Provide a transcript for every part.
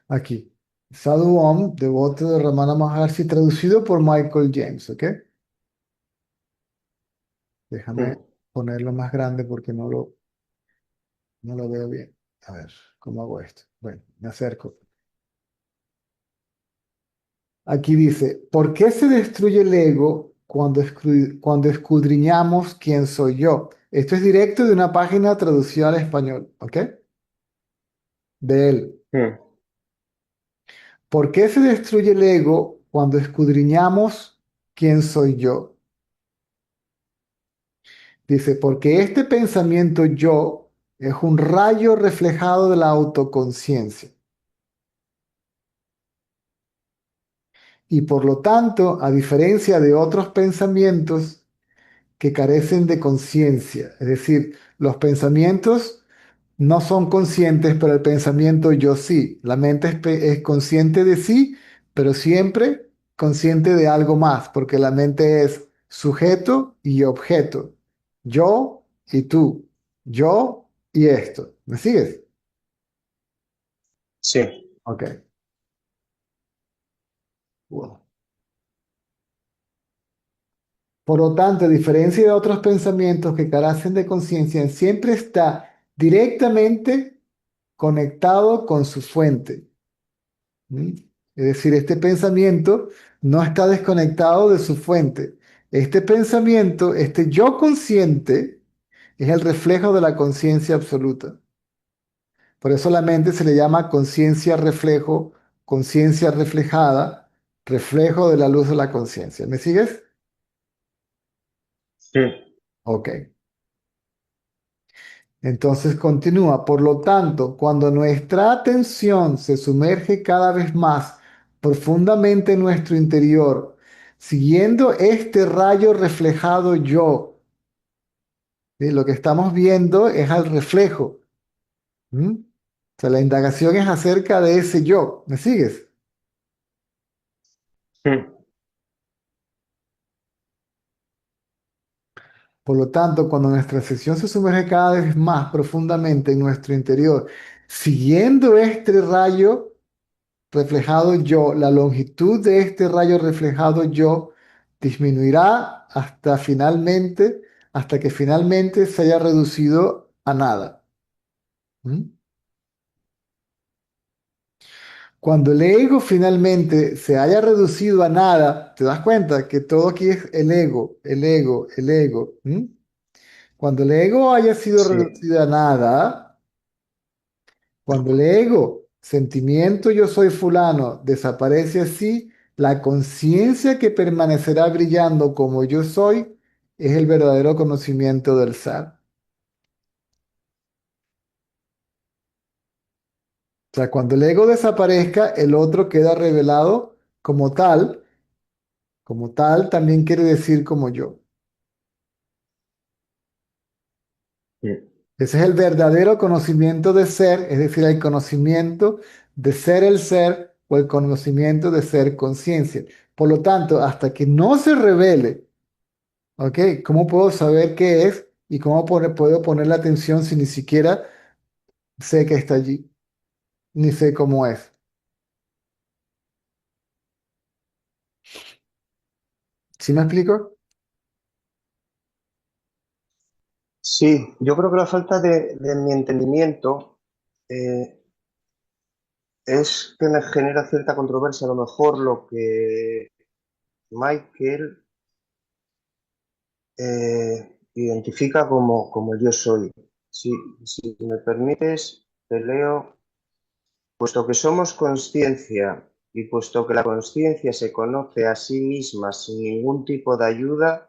Aquí. Sadhu Om, devoto de Ramana Maharshi, traducido por Michael James, ¿ok? Déjame Mm. ponerlo más grande porque no lo veo bien. A ver, ¿cómo hago esto? Bueno, me acerco. Aquí dice, ¿por qué se destruye el ego cuando escudriñamos quién soy yo? Esto es directo de una página traducida al español, ¿ok? De él. Mm. ¿Por qué se destruye el ego cuando escudriñamos quién soy yo? Dice, porque este pensamiento yo es un rayo reflejado de la autoconciencia y por lo tanto, a diferencia de otros pensamientos que carecen de conciencia, es decir, los pensamientos no son conscientes, pero el pensamiento yo sí. La mente es consciente de sí, pero siempre consciente de algo más, porque la mente es sujeto y objeto. Yo y tú. Yo y esto. ¿Me sigues? Sí. Ok. Wow. Por lo tanto, a diferencia de otros pensamientos que carecen de conciencia, siempre está directamente conectado con su fuente. ¿Mm? Es decir, este pensamiento no está desconectado de su fuente. Este pensamiento, este yo consciente, es el reflejo de la conciencia absoluta. Por eso la mente se le llama conciencia reflejo, conciencia reflejada, reflejo de la luz de la conciencia. ¿Me sigues? Mm. Ok. Entonces continúa. Por lo tanto, cuando nuestra atención se sumerge cada vez más profundamente en nuestro interior, siguiendo este rayo reflejado yo, ¿sí? Lo que estamos viendo es al reflejo. ¿Mm? O sea, la indagación es acerca de ese yo. ¿Me sigues? Mm. Por lo tanto, cuando nuestra atención se sumerge cada vez más profundamente en nuestro interior, siguiendo este rayo reflejado yo, la longitud de este rayo reflejado yo disminuirá hasta que finalmente se haya reducido a nada. ¿Mm? Cuando el ego finalmente se haya reducido a nada, te das cuenta que todo aquí es el ego, el ego, el ego. ¿Mm? Cuando el ego haya sido Sí. reducido a nada, cuando el ego, sentimiento yo soy fulano, desaparece así, la conciencia que permanecerá brillando como yo soy es el verdadero conocimiento del ser. O sea, cuando el ego desaparezca, el otro queda revelado como tal también quiere decir como yo. Mm. Ese es el verdadero conocimiento de ser, es decir, el conocimiento de ser el ser o el conocimiento de ser conciencia. Por lo tanto, hasta que no se revele, ¿ok? ¿Cómo puedo saber qué es y puedo poner la atención si ni siquiera sé que está allí, ni sé cómo es? ¿Sí me explico? Sí, yo creo que la falta de mi entendimiento eh, es que me genera cierta controversia. A lo mejor lo que Michael identifica como yo soy. Si, si me permites, te leo, puesto que somos conciencia y puesto que la conciencia se conoce a sí misma sin ningún tipo de ayuda,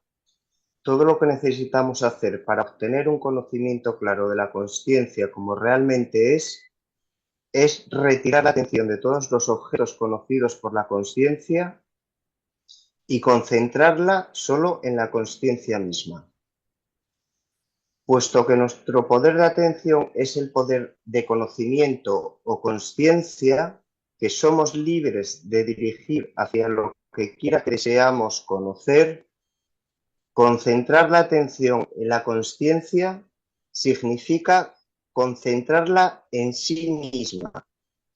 todo lo que necesitamos hacer para obtener un conocimiento claro de la conciencia como realmente es retirar la atención de todos los objetos conocidos por la conciencia y concentrarla solo en la conciencia misma. Puesto que nuestro poder de atención es el poder de conocimiento o conciencia, que somos libres de dirigir hacia lo que quiera que deseamos conocer, concentrar la atención en la conciencia significa concentrarla en sí misma,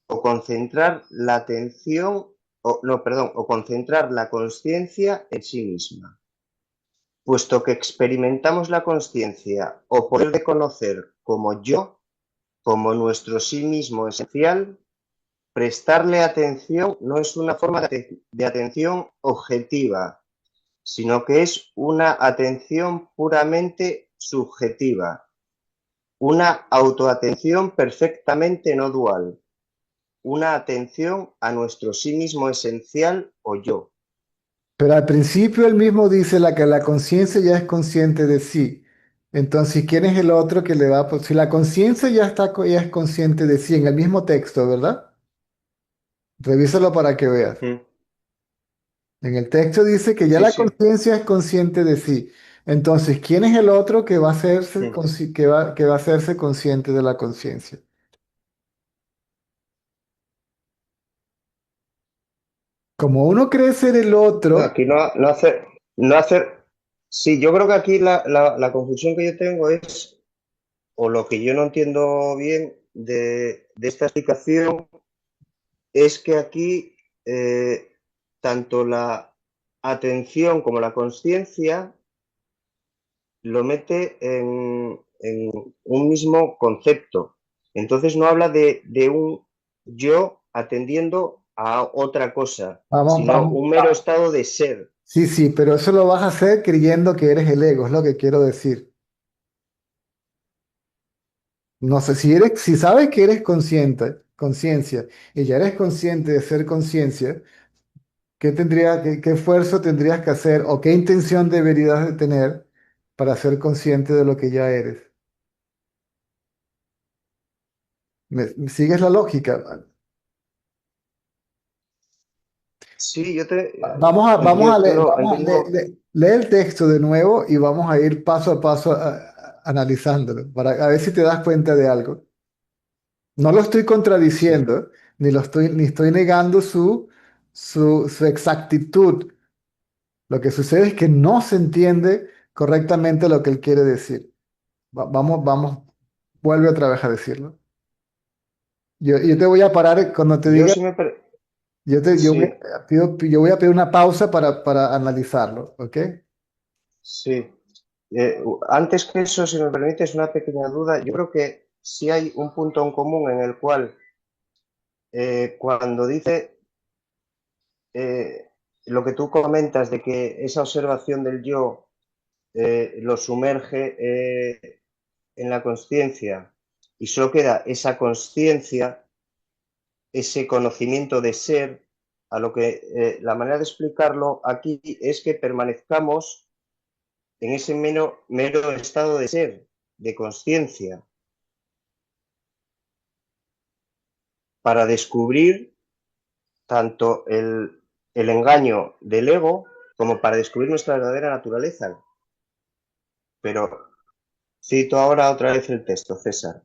o concentrar la atención, o no, perdón, o concentrar la consciencia en sí misma. Puesto que experimentamos la consciencia o poder de conocer como yo, como nuestro sí mismo esencial, prestarle atención no es una forma de atención objetiva, sino que es una atención puramente subjetiva, una autoatención perfectamente no dual, una atención a nuestro sí mismo esencial o yo. Pero al principio él mismo dice que la conciencia ya es consciente de sí. Entonces, ¿quién es el otro que le va a... Si la conciencia ya está, ya es consciente de sí, en el mismo texto, ¿verdad? Revísalo para que veas. Mm. En el texto dice que ya Sí, la sí. conciencia es consciente de sí. Entonces, ¿quién es el otro que va a hacerse, Mm. que va a hacerse consciente de la conciencia? Como uno cree ser el No, otro, aquí no hacer. Sí, yo creo que aquí la confusión que yo tengo es, o lo que yo no entiendo bien de esta explicación, es que aquí tanto la atención como la conciencia lo mete en un mismo concepto. Entonces no habla de un yo atendiendo a otra cosa, vamos, sino vamos. un mero estado de ser. Sí, sí, pero eso lo vas a hacer creyendo que eres el ego, es lo que quiero decir. No sé, si sabes que eres consciente, conciencia, y ya eres consciente de ser conciencia, qué esfuerzo tendrías que hacer o qué intención deberías de tener para ser consciente de lo que ya eres? ¿Me sigues la lógica? Sí, Vamos a yo leer, entiendo. lee el texto de nuevo y vamos a ir paso a paso analizándolo para a ver si te das cuenta de algo. No lo estoy Sí, contradiciendo, ni estoy negando su exactitud. Lo que sucede es que no se entiende correctamente lo que él quiere decir. Vamos, vuelve otra vez a decirlo. Yo te voy a parar cuando te yo diga, sí me... yo Sí, yo voy a pedir una pausa para analizarlo, ¿ok? sí. Antes que eso, si me permites una pequeña duda, yo creo que sí hay un punto en común en el cual cuando dice lo que tú comentas de que esa observación del yo lo sumerge en la conciencia y solo queda esa conciencia, ese conocimiento de ser, a lo que la manera de explicarlo aquí es que permanezcamos en ese mero estado de ser, de conciencia, para descubrir tanto el engaño del ego como para descubrir nuestra verdadera naturaleza. Pero cito ahora otra vez el texto, César.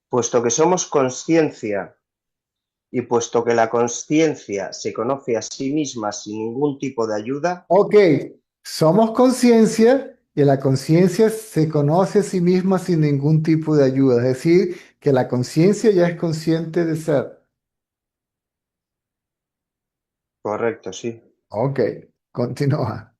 Puesto que somos conciencia y puesto que la conciencia se conoce a sí misma sin ningún tipo de ayuda, Ok, somos conciencia y la conciencia se conoce a sí misma sin ningún tipo de ayuda. Es decir, que la conciencia ya es consciente de ser. correcto, sí. Ok, continúa.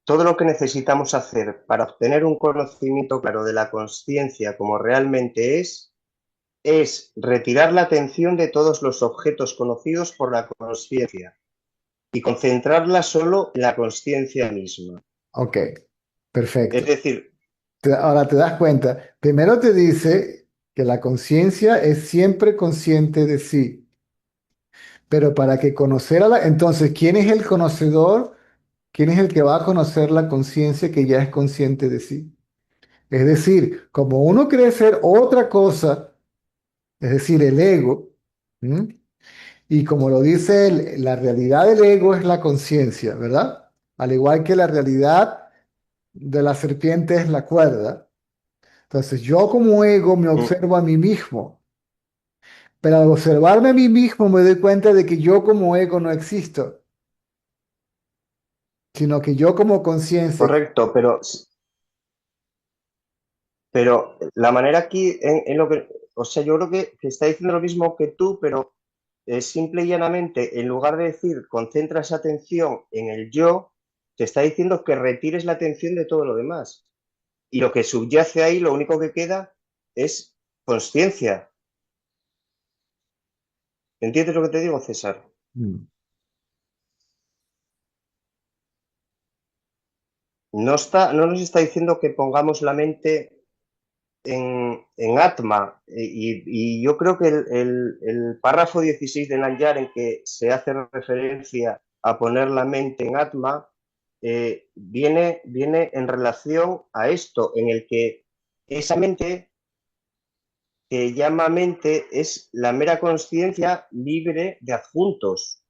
Todo lo que necesitamos hacer para obtener un conocimiento claro de la conciencia como realmente es retirar la atención de todos los objetos conocidos por la conciencia y concentrarla solo en la conciencia misma. Ok, Es perfecto. decir, Ahora te das cuenta. Primero te dice que la conciencia es siempre consciente de sí, pero para que conocer a la... Entonces, ¿quién es el conocedor? ¿Quién es el que va a conocer la conciencia que ya es consciente de sí? Es decir, como uno cree ser otra cosa, es decir, el ego, ¿m? Y como lo dice él, la realidad del ego es la conciencia, ¿verdad? Al igual que la realidad de la serpiente es la cuerda. Entonces yo como ego me observo a mí mismo, pero al observarme a mí mismo me doy cuenta de que yo como ego no existo, sino que yo como conciencia, correcto, pero Pero la manera aquí, en lo que, o sea, yo creo que está diciendo lo mismo que tú, pero simple y llanamente, en lugar de decir concentra esa atención en el yo, te está diciendo que retires la atención de todo lo demás. Y lo que subyace ahí, lo único que queda es consciencia. ¿Entiendes lo que te digo, César? Mm. No nos está diciendo que pongamos la mente en Atma. Y yo creo que el párrafo 16 de Nayar, en que se hace referencia a poner la mente en Atma, viene en relación a esto, en el que esa mente que llama mente es la mera conciencia libre de adjuntos,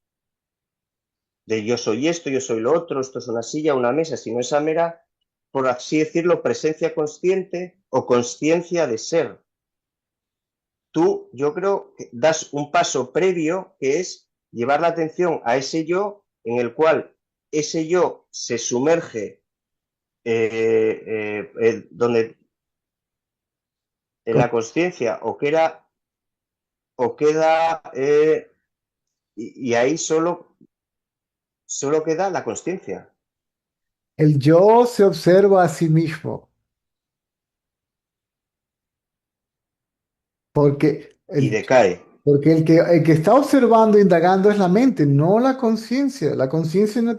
de yo soy esto, yo soy lo otro, esto es una silla, una mesa, sino esa mera, por así decirlo, presencia consciente o conciencia de ser. Tú, yo creo que das un paso previo que es llevar la atención a ese yo en el cual ese yo se sumerge donde en Con la conciencia o queda y ahí solo queda la conciencia el yo se observa a sí mismo, porque y el, decae. porque el que está observando, indagando es la mente, no la conciencia. La conciencia no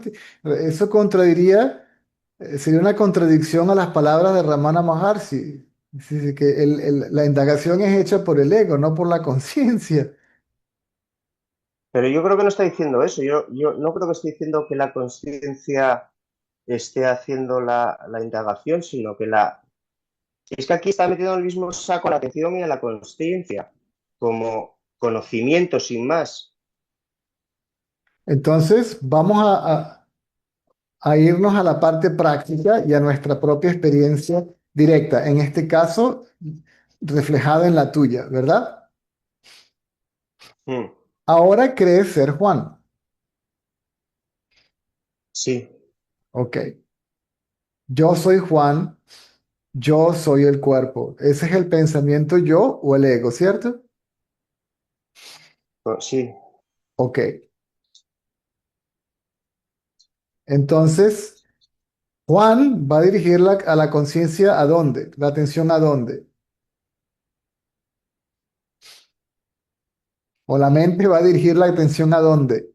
eso contradiría, sería una contradicción a las palabras de Ramana Maharshi. Dice que la indagación es hecha por el ego, no por la conciencia. Pero yo creo que no está diciendo eso. Yo no creo que esté diciendo que la conciencia esté haciendo la indagación, sino que la... Es que aquí está metiendo en el mismo saco la atención y a la conciencia, como conocimiento sin más. Entonces, vamos a irnos a la parte práctica y a nuestra propia experiencia directa, en este caso, reflejada en la tuya, ¿verdad? Mm, Ahora crees ser Juan. sí, Ok. Yo soy Juan, yo soy el cuerpo. Ese es el pensamiento yo o el ego, ¿cierto? sí. Ok. Entonces, Juan va a dirigir a la conciencia ¿a dónde? La atención ¿a dónde? O la mente va a dirigir la atención ¿a dónde?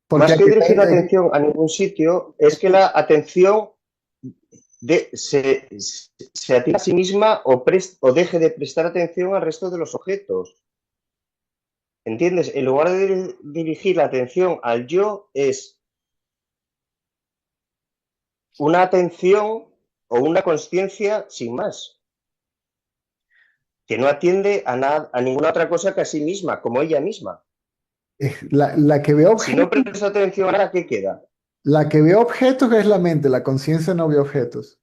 Porque Más que aquí dirigir la atención a ningún sitio, es que la atención se atienda a sí misma o deje de prestar atención al resto de los objetos. ¿Entiendes? En lugar de dirigir la atención al yo, es una atención o una conciencia sin más, que no atiende a, nada, a ninguna otra cosa que a sí misma, como ella misma. la que ve Si no objetos, presta atención a nada, ¿qué queda? la que ve objetos es la mente, la conciencia no ve objetos.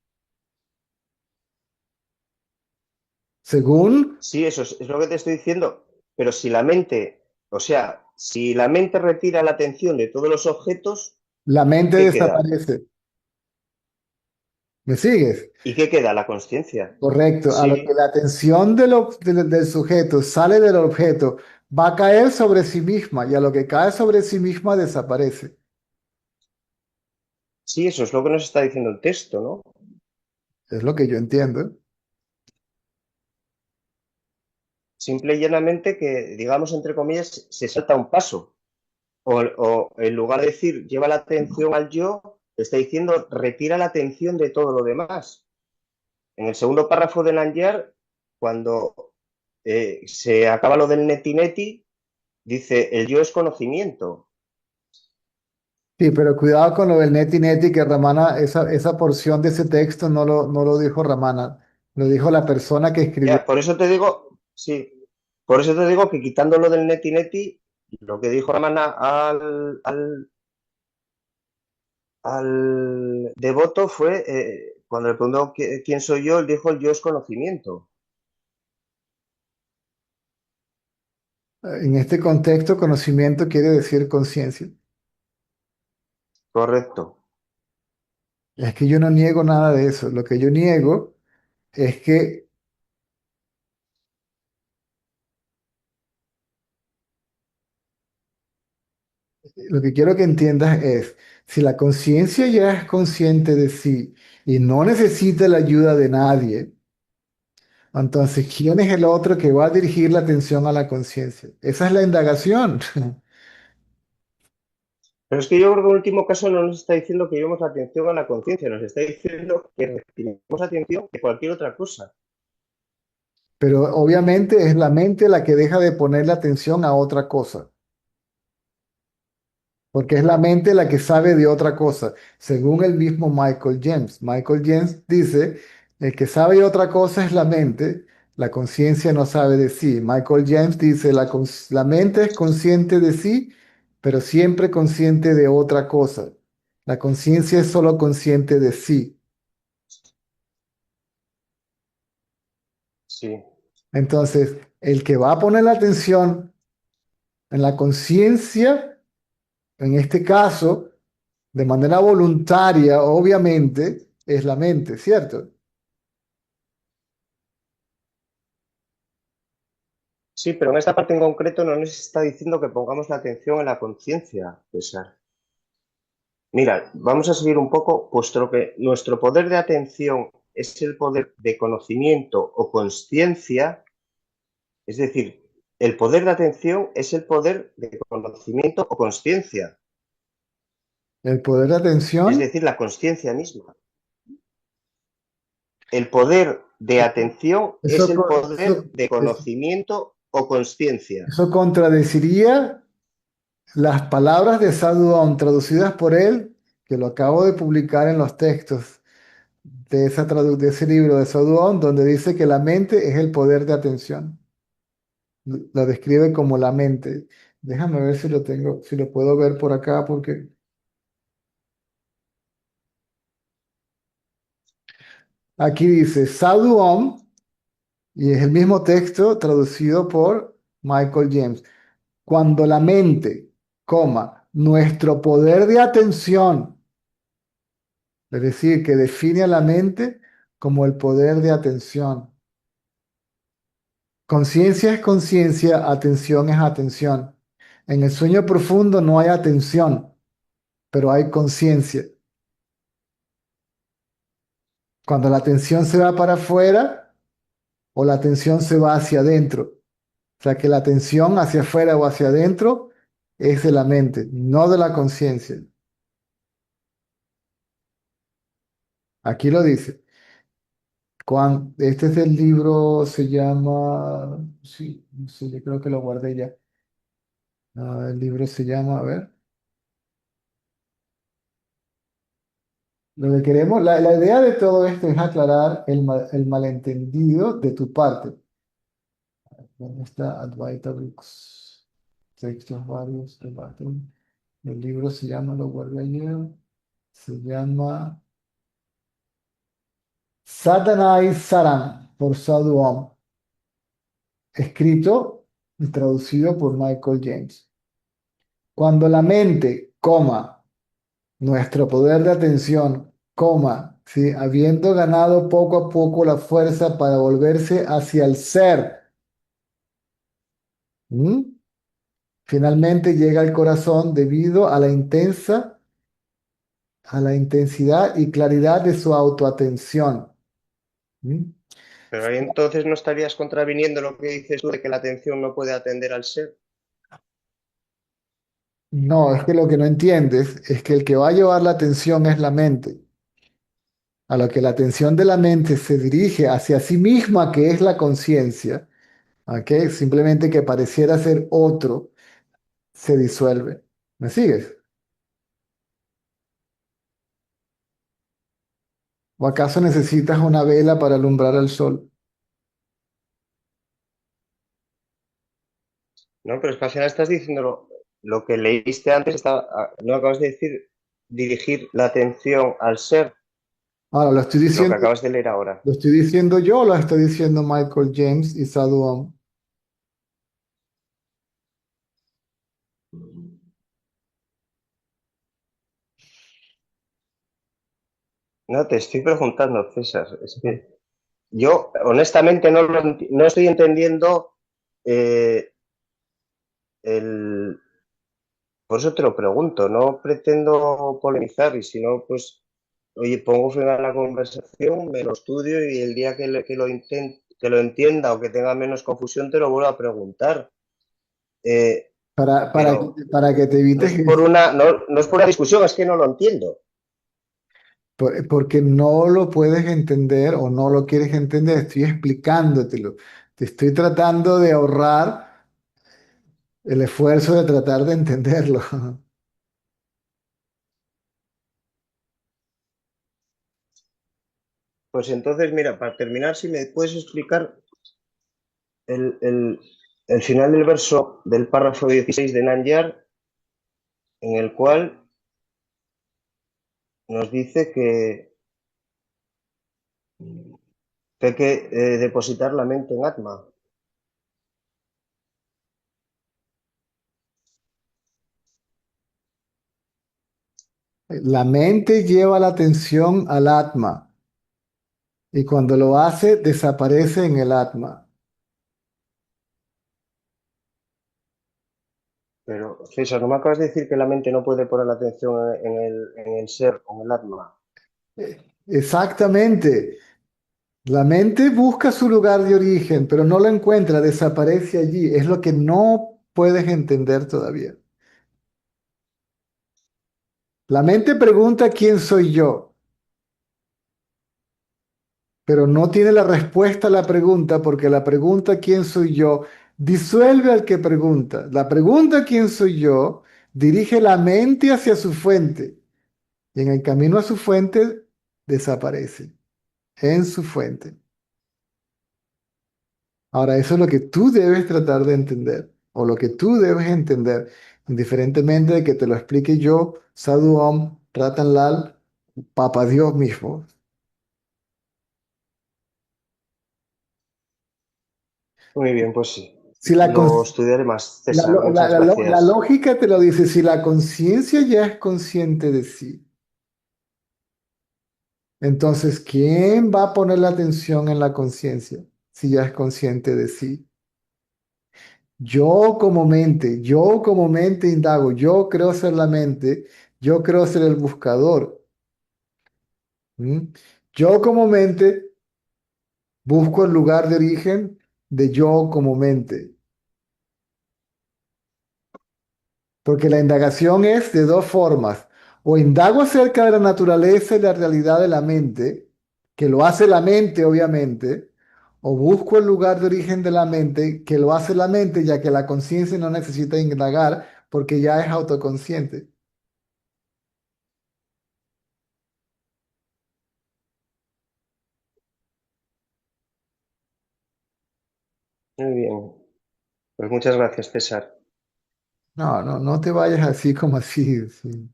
Según Sí, eso es lo que te estoy diciendo. Pero si la mente, o sea, si la mente retira la atención de todos los objetos, la mente ¿qué queda? desaparece. ¿Me sigues? ¿Y qué queda? La conciencia. Correcto. A lo que Sí, la atención del sujeto sale del objeto, va a caer sobre sí misma y a lo que cae sobre sí misma desaparece. sí, eso es lo que nos está diciendo el texto, ¿no? Es lo que yo entiendo. Simple y llanamente que, digamos, entre comillas, se salta un paso. O en lugar de decir lleva la atención al yo, está diciendo retira la atención de todo lo demás. En el segundo párrafo de Nanyar, cuando se acaba lo del neti neti, dice el yo es conocimiento. Sí, pero cuidado con lo del neti neti, que Ramana, esa porción de ese texto no lo dijo Ramana, lo dijo la persona que escribió. Ya, por eso te digo, sí, por eso te digo que quitando lo del neti neti, lo que dijo Ramana al devoto fue, cuando le preguntó quién soy yo, él dijo el yo es conocimiento. En este contexto, conocimiento quiere decir conciencia. Correcto. Es que yo no niego nada de eso. Lo que yo niego es que lo que quiero que entiendas es, si la conciencia ya es consciente de sí y no necesita la ayuda de nadie, entonces, ¿quién es el otro que va a dirigir la atención a la conciencia? Esa es la indagación. Pero es que yo creo que en último caso no nos está diciendo que llevemos la atención a la conciencia, nos está diciendo que recibimos atención de cualquier otra cosa. Pero obviamente es la mente la que deja de poner la atención a otra cosa. Porque es la mente la que sabe de otra cosa, según el mismo Michael James. Michael James dice, el que sabe de otra cosa es la mente, la conciencia no sabe de sí. Michael James dice, la mente es consciente de sí, pero siempre consciente de otra cosa. La conciencia es solo consciente de sí. Sí, Entonces, el que va a poner la atención en la conciencia, en este caso, de manera voluntaria, obviamente, es la mente, ¿cierto? sí, pero en esta parte en concreto no nos está diciendo que pongamos la atención en la conciencia, César. Mira, vamos a seguir un poco, puesto que nuestro poder de atención es el poder de conocimiento o consciencia, es decir, el poder de atención es el poder de conocimiento o consciencia, El poder de es atención, decir, la consciencia misma. El poder de atención es eso, el poder eso, de conocimiento o consciencia. eso contradeciría las palabras de Sadhuon traducidas por él, que lo acabo de publicar en los textos de ese libro de Sadhuon, donde dice que la mente es el poder de atención. Lo describe como la mente. Déjame ver si lo tengo, si lo puedo ver por acá, porque aquí dice Sadhuon, y es el mismo texto traducido por Michael James. Cuando la mente, nuestro poder de atención, es decir, que define a la mente como el poder de atención. Conciencia es conciencia, atención es atención. En el sueño profundo no hay atención, pero hay conciencia. Cuando la atención se va para afuera o la atención se va hacia adentro. O sea que la atención hacia afuera o hacia adentro es de la mente, no de la conciencia. Aquí lo dice. Este es el libro, se llama, sí, no sé, yo creo que lo guardé ya. Ah, el libro se llama, a ver, lo que queremos, la idea de todo esto es aclarar el malentendido de tu parte. ¿Dónde está Advaita Books? Textos varios, debate. El libro se llama, lo guardé ayer, se llama Satanai Saran por Sadhu Om, escrito y traducido por Michael James. Cuando la mente, nuestro poder de atención, ¿sí? Habiendo ganado poco a poco la fuerza para volverse hacia el ser, ¿m? Finalmente llega al corazón debido a la intensidad y claridad de su autoatención. ¿M? Pero ahí entonces no estarías contraviniendo lo que dices tú de que la atención no puede atender al ser. No, es que lo que no entiendes es que el que va a llevar la atención es la mente. A lo que la atención de la mente se dirige hacia sí misma, que es la conciencia, ¿ok? Simplemente que pareciera ser otro, se disuelve. ¿Me sigues? ¿O acaso necesitas una vela para alumbrar al sol? No, pero es que al final estás diciendo lo que leíste antes, no acabas de decir dirigir la atención al ser, Ahora, lo que acabas de leer ahora. ¿lo estoy diciendo yo o lo está diciendo Michael James y Sadhu Om? No te estoy preguntando, César. Es que yo, honestamente, no estoy entendiendo eh, el... Por eso te lo pregunto. No pretendo polemizar y si no, pues, oye, pongo fin a la conversación, me lo estudio y el día que lo entienda o que tenga menos confusión, te lo vuelvo a preguntar. Eh, Para, para, pero para que te no evites es por eso, una, no es por una discusión, es que no lo entiendo. porque no lo puedes entender o no lo quieres entender, estoy explicándotelo. Te estoy tratando de ahorrar el esfuerzo de tratar de entenderlo. Pues entonces, mira, para terminar, si me puedes explicar el, el- el final del verso del párrafo 16 de Nanyar, en el cual nos dice que hay que depositar la mente en Atma. La mente lleva la atención al Atma y cuando lo hace desaparece en el Atma. Pero, César, ¿no me acabas de decir que la mente no puede poner la atención en el ser o en el Atma? Exactamente. La mente busca su lugar de origen, pero no lo encuentra, desaparece allí. Es lo que no puedes entender todavía. La mente pregunta quién soy yo, pero no tiene la respuesta a la pregunta porque la pregunta quién soy yo disuelve al que pregunta. La pregunta quién soy yo dirige la mente hacia su fuente y en el camino a su fuente desaparece, en su fuente. Ahora, eso es lo que tú debes tratar de entender, o lo que tú debes entender, indiferentemente de que te lo explique yo, Sadhu Om, Ratan Lal, Papa Dios mismo. Muy bien, pues sí. Si la, Lo cons- estudiaré más, la, César. lo- Muchas la gracias. lógica te lo dice, si la conciencia ya es consciente de sí, entonces, ¿quién va a poner la atención en la conciencia si ya es consciente de sí? Yo como mente indago, yo creo ser la mente, yo creo ser el buscador. ¿Mm? Yo como mente busco el lugar de origen de yo como mente, porque la indagación es de dos formas. O indago acerca de la naturaleza y la realidad de la mente, que lo hace la mente obviamente, o busco el lugar de origen de la mente, que lo hace la mente, ya que la conciencia no necesita indagar porque ya es autoconsciente. Muy bien. Pues muchas gracias, César. No, no, no te vayas así como así. Sí.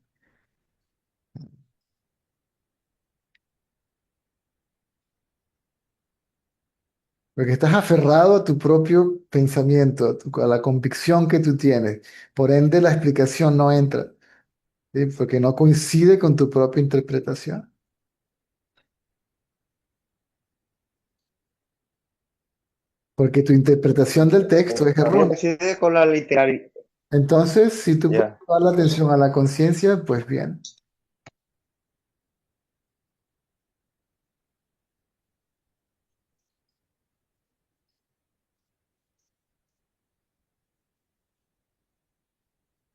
Porque estás aferrado a tu propio pensamiento, a la convicción que tú tienes. Por ende, la explicación no entra, ¿sí? Porque no coincide con tu propia interpretación. Porque tu interpretación del texto es La mía errónea. coincide con la literaria. Entonces, si tú puedes Ya. dar la atención a la conciencia, pues bien.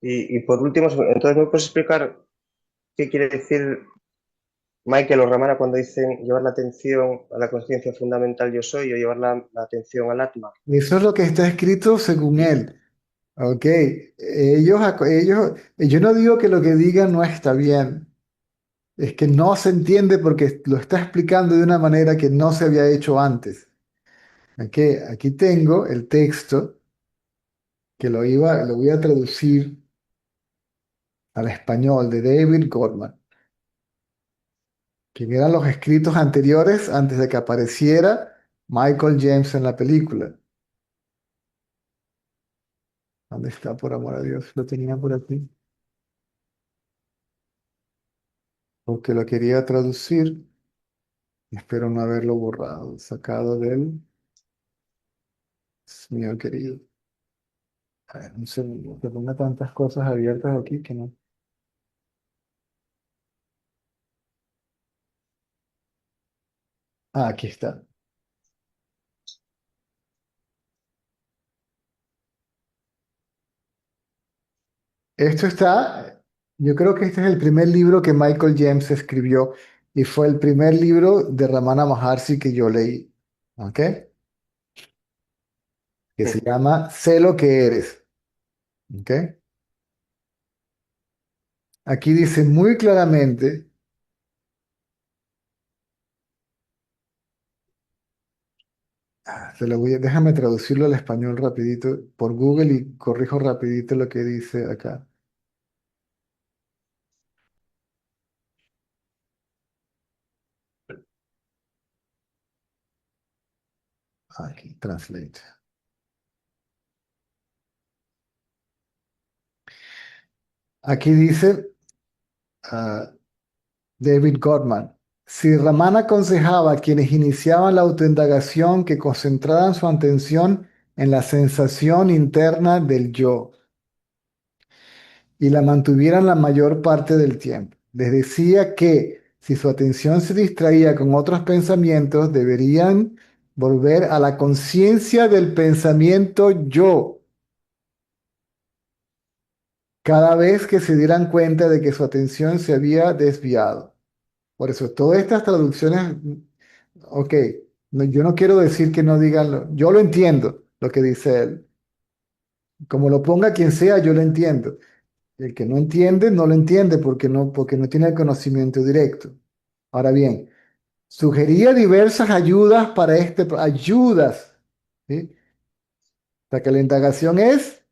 Y por último, entonces, ¿me puedes explicar qué quiere decir Michael o Ramana cuando dicen llevar la atención a la conciencia fundamental yo soy o llevar la atención al Atma? Eso es lo que está escrito según él. ¿Ok? Yo no digo que lo que digan no está bien. Es que no se entiende porque lo está explicando de una manera que no se había hecho antes. Aquí tengo el texto que lo voy a traducir al español de David Goldman, que eran los escritos anteriores antes de que apareciera Michael James en la película. ¿Dónde está, por amor a Dios? Lo tenía por aquí, porque lo quería traducir. Espero no haberlo borrado, sacado del mío querido. A ver, un segundo, que ponga tantas cosas abiertas aquí que no. Ah, aquí está. Esto está, yo creo que este es el primer libro que Michael James escribió y fue el primer libro de Ramana Maharshi que yo leí, ¿ok? Que se llama Sé lo que eres, ¿ok? Aquí dice muy claramente, déjame traducirlo al español rapidito por Google y corrijo rapidito lo que dice acá. Aquí, translate. Aquí dice ah, David Gottman. Si Ramana aconsejaba a quienes iniciaban la autoindagación que concentraran su atención en la sensación interna del yo y la mantuvieran la mayor parte del tiempo. Les decía que si su atención se distraía con otros pensamientos, deberían volver a la conciencia del pensamiento yo cada vez que se dieran cuenta de que su atención se había desviado. Por eso, todas estas traducciones, ok, yo no quiero decir que no digan, yo lo entiendo, lo que dice él. Como lo ponga quien sea, yo lo entiendo. El que no entiende, no lo entiende porque no tiene el conocimiento directo. Ahora bien, sugería diversas ayudas para ayudas, ¿sí? O sea que la indagación es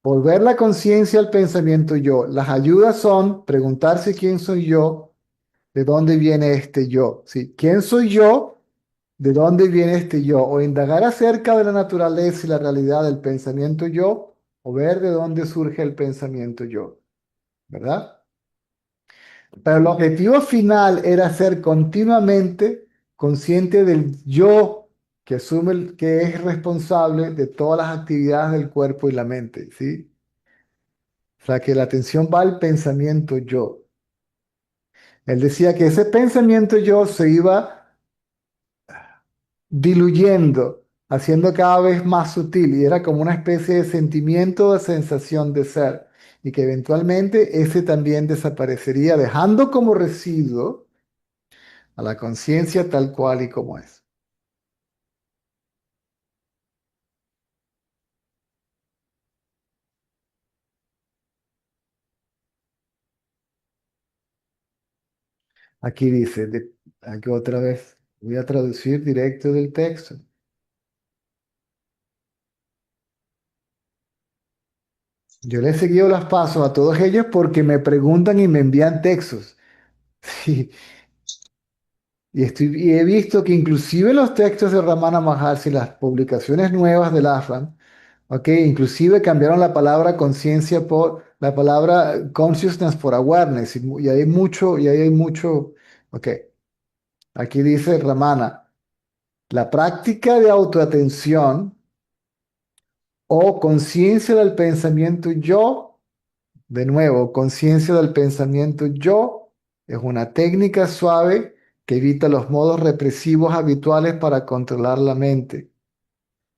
volver la conciencia al pensamiento yo. Las ayudas son preguntarse quién soy yo, de dónde viene este yo, ¿sí? ¿Quién soy yo? ¿De dónde viene este yo? O indagar acerca de la naturaleza y la realidad del pensamiento yo, o ver de dónde surge el pensamiento yo, ¿verdad? Pero el objetivo final era ser continuamente consciente del yo que asume que es responsable de todas las actividades del cuerpo y la mente, ¿sí? O sea, que la atención va al pensamiento yo. Él decía que ese pensamiento yo se iba diluyendo, haciendo cada vez más sutil y era como una especie de sentimiento de sensación de ser y que eventualmente ese también desaparecería, dejando como residuo a la conciencia tal cual y como es. Aquí dice, aquí otra vez, voy a traducir directo del texto. Yo le he seguido los pasos a todos ellos porque me preguntan y me envían textos. Sí, y he visto que inclusive los textos de Ramana Maharshi, las publicaciones nuevas del Ashram, ok, inclusive cambiaron la palabra conciencia por la palabra consciousness por awareness. Y ahí hay mucho, ok. Aquí dice Ramana, la práctica de autoatención o conciencia del pensamiento yo, de nuevo, conciencia del pensamiento yo, es una técnica suave que evita los modos represivos habituales para controlar la mente.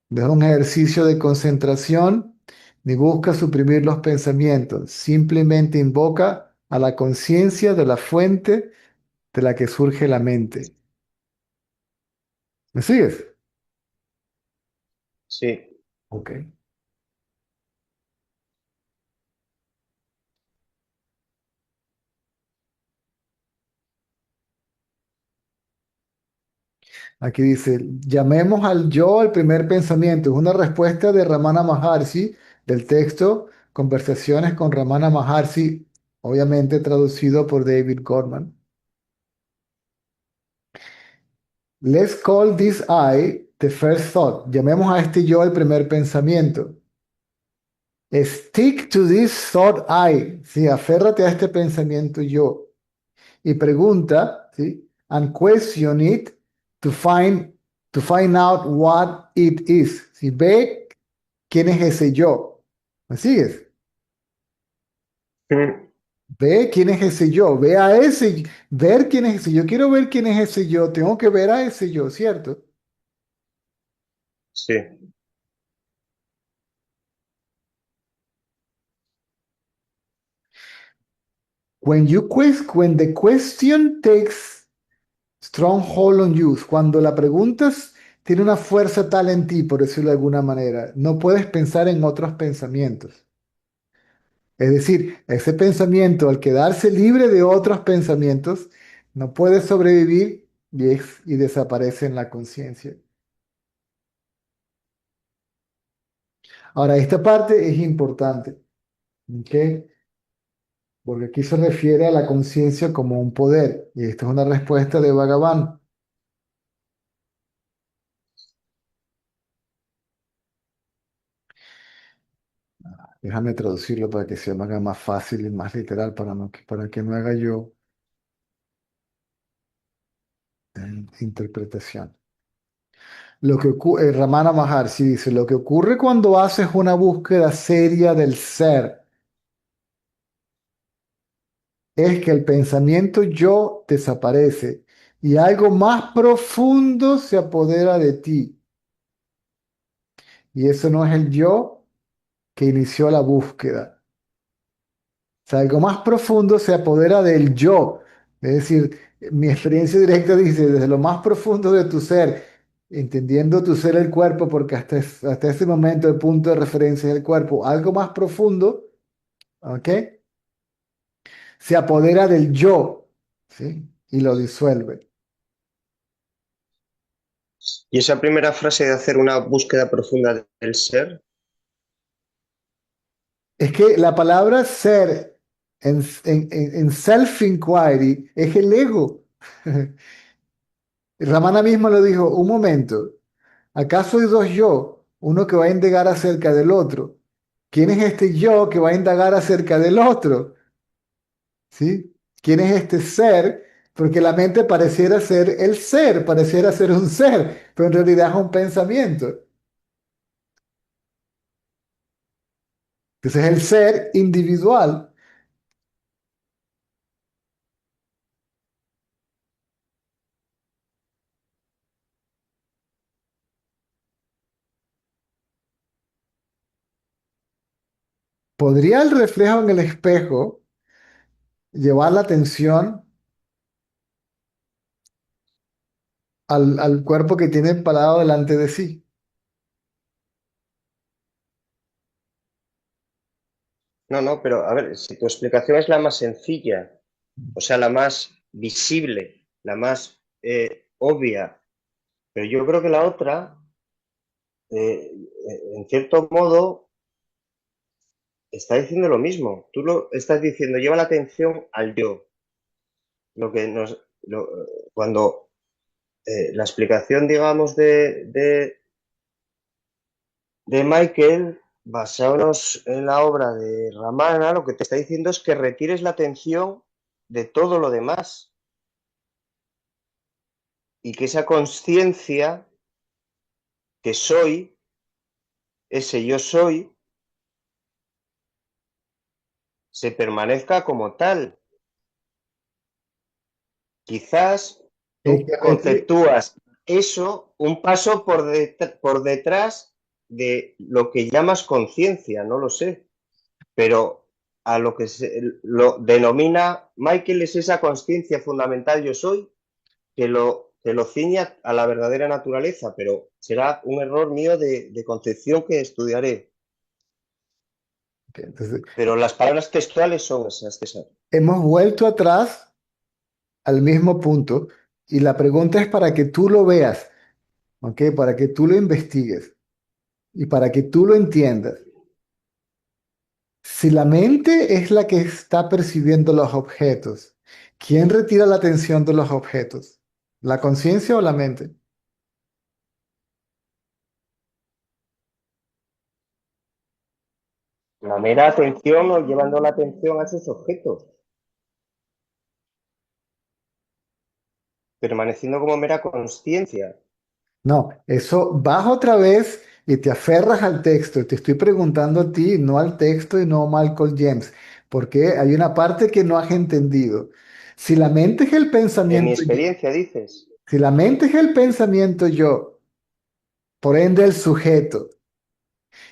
No es un ejercicio de concentración ni busca suprimir los pensamientos, simplemente invoca a la conciencia de la fuente de la que surge la mente. ¿Me sigues? Sí, Ok. Aquí dice, llamemos al yo el primer pensamiento. Es una respuesta de Ramana Maharshi del texto Conversaciones con Ramana Maharshi, obviamente traducido por David Gorman. Let's call this I the first thought. Llamemos a este yo el primer pensamiento. Stick to this thought I. Sí, aférrate a este pensamiento yo. Y pregunta, ¿sí? and question it to find, to find out what it is. Si ve quién es ese yo. ¿Me sigues? Mm, Ve quién es ese yo, ve a ese, ver quién es ese yo. Quiero ver quién es ese yo, tengo que ver a ese yo, ¿cierto? sí. When the question takes strong hold on you, cuando la pregunta tiene una fuerza tal en ti, por decirlo de alguna manera, no puedes pensar en otros pensamientos. Es decir, ese pensamiento, al quedarse libre de otros pensamientos, no puede sobrevivir y desaparece en la conciencia. Ahora, esta parte es importante, ¿ok? Porque aquí se refiere a la conciencia como un poder, y esta es una respuesta de Bhagavan. Déjame traducirlo para que se me haga más fácil y más literal para que no haga yo interpretación. Lo que ocurre, Ramana Maharshi dice, lo que ocurre cuando haces una búsqueda seria del ser es que el pensamiento yo desaparece y algo más profundo se apodera de ti. Y eso no es el yo que inició la búsqueda. O sea, algo más profundo se apodera del yo. Es decir, mi experiencia directa dice, desde lo más profundo de tu ser, entendiendo tu ser el cuerpo, porque hasta ese momento el punto de referencia es el cuerpo, algo más profundo, ¿ok? Se apodera del yo, ¿sí? Y lo disuelve. Y esa primera frase de hacer una búsqueda profunda del ser, Es que la palabra ser en self-inquiry es el ego. Ramana mismo lo dijo, un momento, ¿acaso hay dos yo? Uno que va a indagar acerca del otro. ¿Quién es este yo que va a indagar acerca del otro? ¿Sí? ¿Quién es este ser? Porque la mente pareciera ser el ser, pareciera ser un ser, pero en realidad es un pensamiento. Entonces el ser individual podría el reflejo en el espejo llevar la atención al cuerpo que tiene parado delante de sí. no, no, pero a ver, si tu explicación es la más sencilla, o sea, la más visible, la más obvia, pero yo creo que la otra, en cierto modo, está diciendo lo mismo. Tú lo estás diciendo, lleva la atención al yo. Lo que nos, cuando la explicación, digamos, de Michael, basándonos en la obra de Ramana, lo que te está diciendo es que retires la atención de todo lo demás y que esa conciencia que soy, ese yo soy, se permanezca como tal. Quizás tú Es que- es que- conceptúas eso un paso por detrás de lo que llamas conciencia, no lo sé, pero a lo que se lo denomina Michael es esa conciencia fundamental yo soy que lo ciña a la verdadera naturaleza, pero será un error mío de concepción que estudiaré. entonces, Pero las palabras textuales son esas, César. hemos vuelto atrás al mismo punto y la pregunta es para que tú lo veas, ¿ok? Para que tú lo investigues y para que tú lo entiendas. Si la mente es la que está percibiendo los objetos, ¿quién retira la atención de los objetos? ¿La conciencia o la mente? La mera atención o llevando la atención a esos objetos. permaneciendo como mera consciencia. No, eso vas otra vez y te aferras al texto. Te estoy preguntando a ti, no al texto y no a Michael James, porque hay una parte que no has entendido. Si la mente es el En mi pensamiento yo, experiencia, dices, si la mente es el pensamiento yo, por ende el sujeto,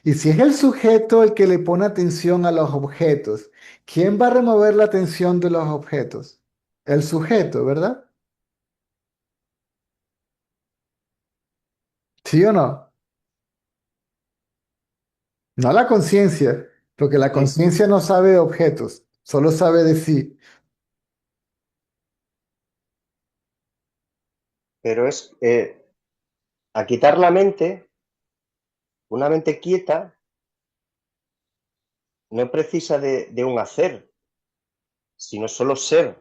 y si es el sujeto el que le pone atención a los objetos, ¿quién va a remover la atención de los objetos? El sujeto, ¿verdad? ¿Sí o no? No la conciencia, porque la sí, conciencia no sabe de objetos, solo sabe de sí. pero es a quitar la mente, una mente quieta no precisa de un hacer, sino solo ser.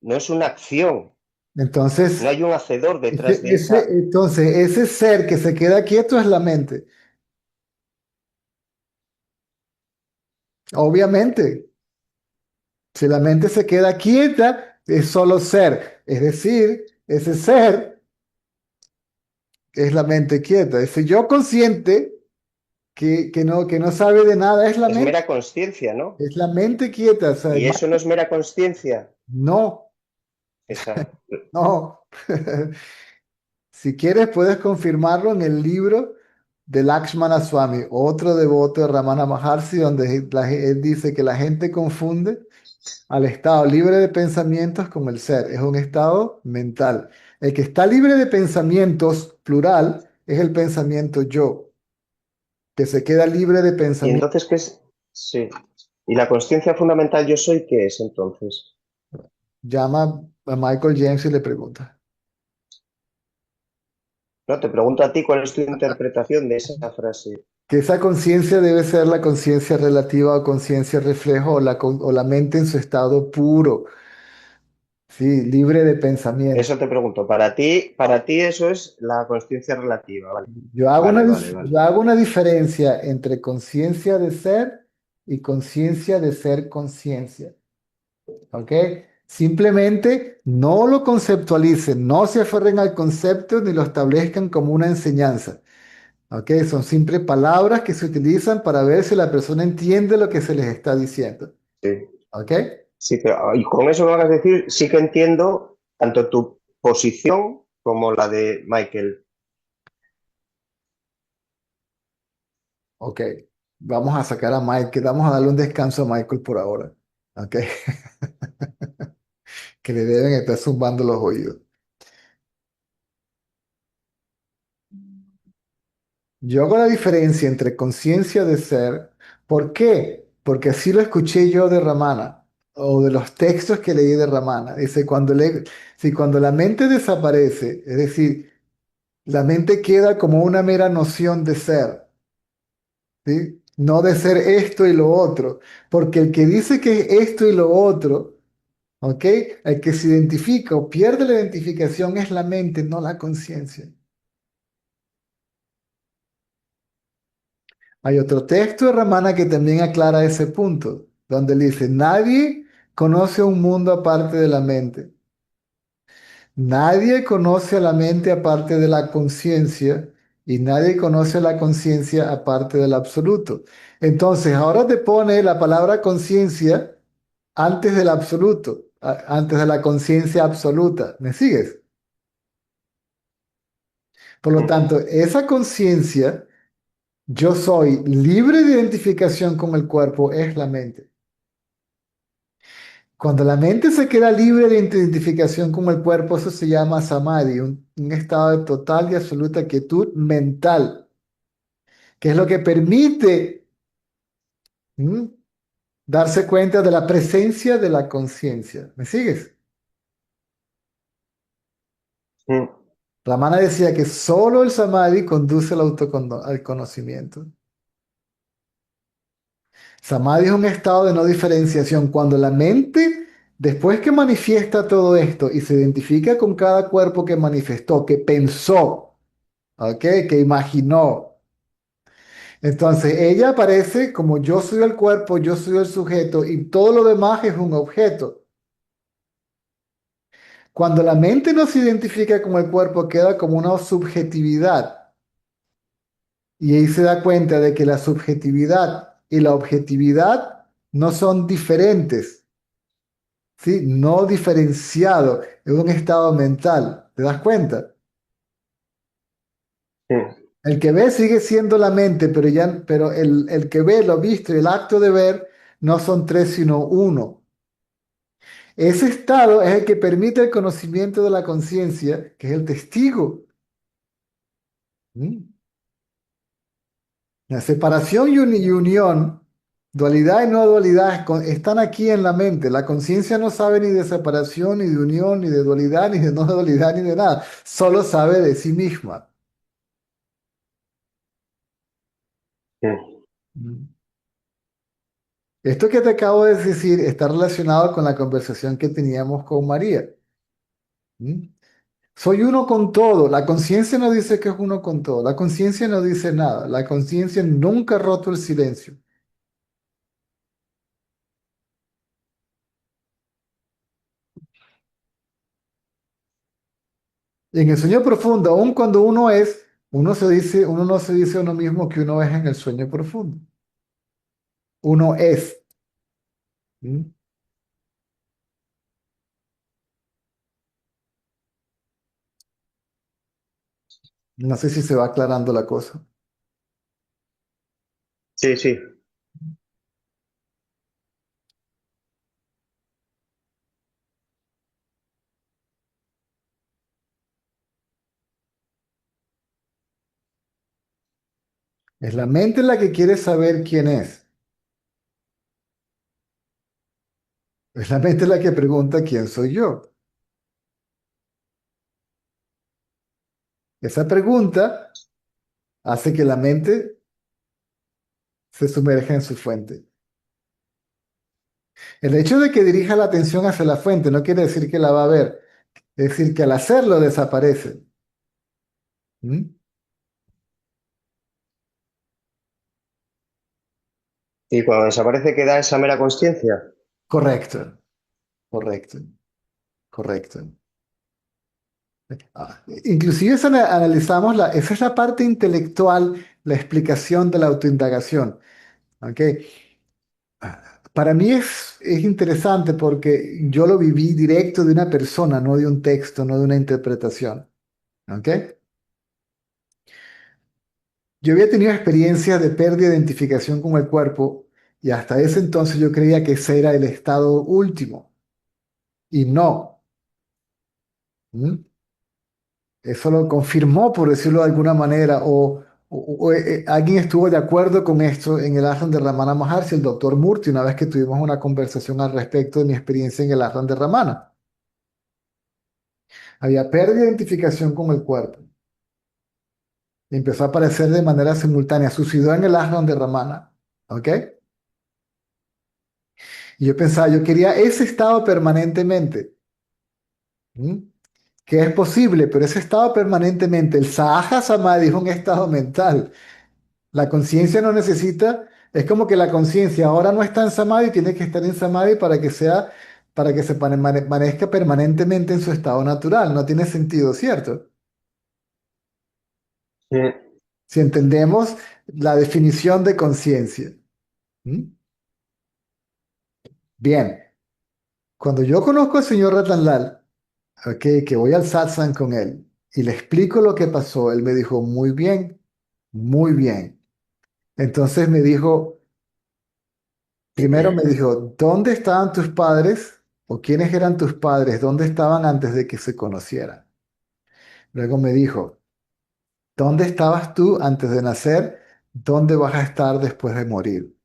No es una acción, no Entonces, hay un hacedor detrás de esa. ese ser que se queda quieto es la mente. Obviamente, si la mente se queda quieta, es solo ser. Es decir, ese ser es la mente quieta. Ese yo consciente que no sabe de nada Es mera consciencia, ¿no? es la mente quieta. O sea, Y eso no es mera consciencia. no, Esa, no. Si quieres, puedes confirmarlo en el libro de Lakshmana Swami, otro devoto de Ramana Maharshi, donde él dice que la gente confunde al estado libre de pensamientos con el ser. Es un estado mental. El que está libre de pensamientos, plural, es el pensamiento yo, que se queda libre de y pensamientos. entonces, ¿qué es? Sí. ¿Y la consciencia fundamental yo soy qué es entonces? Llama a Michael James y le pregunta. No, te pregunto a ti cuál es tu interpretación de esa frase. Que esa conciencia debe ser la conciencia relativa o conciencia reflejo o la mente en su estado puro, sí, libre de pensamiento. Eso te pregunto. Para ti eso es la consciencia relativa. Vale, vale, vale, vale. Yo hago una diferencia entre conciencia de ser y conciencia de ser conciencia, ¿ok? Simplemente no lo conceptualicen, no se aferren al concepto ni lo establezcan como una enseñanza, ¿ok? Son simples palabras que se utilizan para ver si la persona entiende lo que se les está diciendo, Sí, ¿ok? sí, pero y con eso que vas a decir, sí que entiendo tanto tu posición como la de Michael. Ok, vamos a sacar a Michael, vamos a darle un descanso a Michael por ahora, ¿ok? Que le deben estar zumbando los oídos. Yo hago la diferencia entre conciencia de ser. ¿Por qué? Porque así lo escuché yo de Ramana o de los textos que leí de Ramana. Dice, si cuando la mente desaparece, es decir, la mente queda como una mera noción de ser, ¿sí? No de ser esto y lo otro. Porque el que dice que es esto y lo otro, ¿ok? El que se identifica o pierde la identificación es la mente, no la conciencia. Hay otro texto de Ramana que también aclara ese punto, donde él dice, nadie conoce un mundo aparte de la mente. Nadie conoce a la mente aparte de la conciencia y nadie conoce a la conciencia aparte del absoluto. Entonces, ahora te pone la palabra conciencia antes del absoluto, antes de la conciencia absoluta. ¿Me sigues? Por lo tanto, esa conciencia, yo soy libre de identificación con el cuerpo, es la mente. Cuando la mente se queda libre de identificación con el cuerpo, eso se llama samadhi, un estado de total y absoluta quietud mental, que es lo que permite ¿m? Darse cuenta de la presencia de la conciencia. ¿Me sigues? Mm. Ramana decía que solo el samadhi conduce al conocimiento. Samadhi es un estado de no diferenciación. Cuando la mente, después que manifiesta todo esto y se identifica con cada cuerpo que manifestó, que pensó, ¿ok? Que imaginó. Entonces ella aparece como yo soy el cuerpo, yo soy el sujeto y todo lo demás es un objeto. Cuando la mente no se identifica con el cuerpo, queda como una subjetividad. Y ahí se da cuenta de que la subjetividad y la objetividad no son diferentes, ¿sí? No diferenciado en un estado mental. ¿Te das cuenta? sí, El que ve sigue siendo la mente, pero el que ve, lo visto y el acto de ver no son tres, sino uno. Ese estado es el que permite el conocimiento de la conciencia, que es el testigo. ¿Mm? La separación y unión, dualidad y no dualidad, están aquí en la mente. La conciencia no sabe ni de separación, ni de unión, ni de dualidad, ni de no dualidad, ni de nada. Solo sabe de sí misma. sí. ¿Mm? Esto que te acabo de decir está relacionado con la conversación que teníamos con María. ¿Mm? Soy uno con todo. La conciencia no dice que es uno con todo. La conciencia no dice nada. La conciencia nunca ha roto el silencio. Y en el sueño profundo, aun cuando uno es, uno no se dice a uno mismo que uno es en el sueño profundo. Uno es. ¿Mm? No sé si se va aclarando la cosa. Sí, sí. Es la mente la que quiere saber quién es. Es la mente la que pregunta quién soy yo. Esa pregunta hace que la mente se sumerja en su fuente. El hecho de que dirija la atención hacia la fuente no quiere decir que la va a ver, es decir, que al hacerlo desaparece. ¿Mm? Y cuando desaparece queda esa mera consciencia. Correcto, correcto, correcto. Inclusive analizamos esa es la parte intelectual, la explicación de la autoindagación. ¿Ok? Para mí es interesante porque yo lo viví directo de una persona, no de un texto, no de una interpretación. ¿Ok? Yo había tenido experiencias de pérdida de identificación con el cuerpo y hasta ese entonces yo creía que ese era el estado último. Y no. ¿Mm? Eso lo confirmó, por decirlo de alguna manera, alguien estuvo de acuerdo con esto en el ashram de Ramana Maharshi, el doctor Murthy, una vez que tuvimos una conversación al respecto de mi experiencia en el ashram de Ramana. Había pérdida de identificación con el cuerpo. Y empezó a aparecer de manera simultánea. Sucedió en el ashram de Ramana. ¿Ok? Y yo pensaba, yo quería ese estado permanentemente. ¿Mm? Que es posible, pero ese estado permanentemente, el Sahaja Samadhi es un estado mental. La conciencia no necesita, es como que la conciencia ahora no está en samadhi, tiene que estar en samadhi para que se permanezca permanentemente en su estado natural. No tiene sentido, ¿cierto? Sí, Si entendemos la definición de conciencia. ¿Mm? Bien, cuando yo conozco al señor Ratanlal, ok, que voy al satsang con él y le explico lo que pasó, él me dijo, muy bien, muy bien. Entonces me dijo, primero me dijo, ¿dónde estaban tus padres? ¿O quiénes eran tus padres? ¿Dónde estaban antes de que se conocieran? Luego me dijo, ¿dónde estabas tú antes de nacer? ¿Dónde vas a estar después de morir?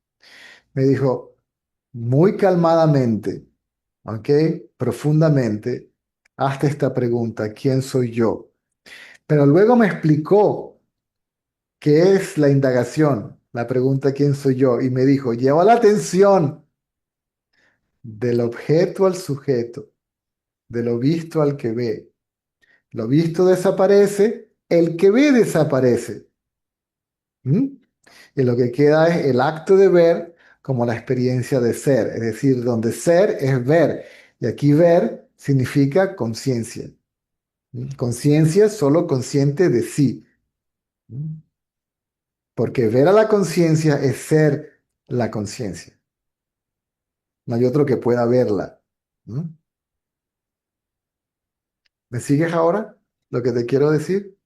Me dijo, muy calmadamente, ¿ok? Profundamente, hazte esta pregunta, ¿quién soy yo? Pero luego me explicó qué es la indagación, la pregunta, ¿quién soy yo? Y me dijo, lleva la atención del objeto al sujeto, de lo visto al que ve. Lo visto desaparece, el que ve desaparece. ¿Mm? Y lo que queda es el acto de ver como la experiencia de ser, es decir, donde ser es ver. Y aquí ver significa conciencia. Conciencia solo consciente de sí. ¿Mm? Porque ver a la conciencia es ser la conciencia. No hay otro que pueda verla. ¿Mm? ¿Me sigues ahora lo que te quiero decir?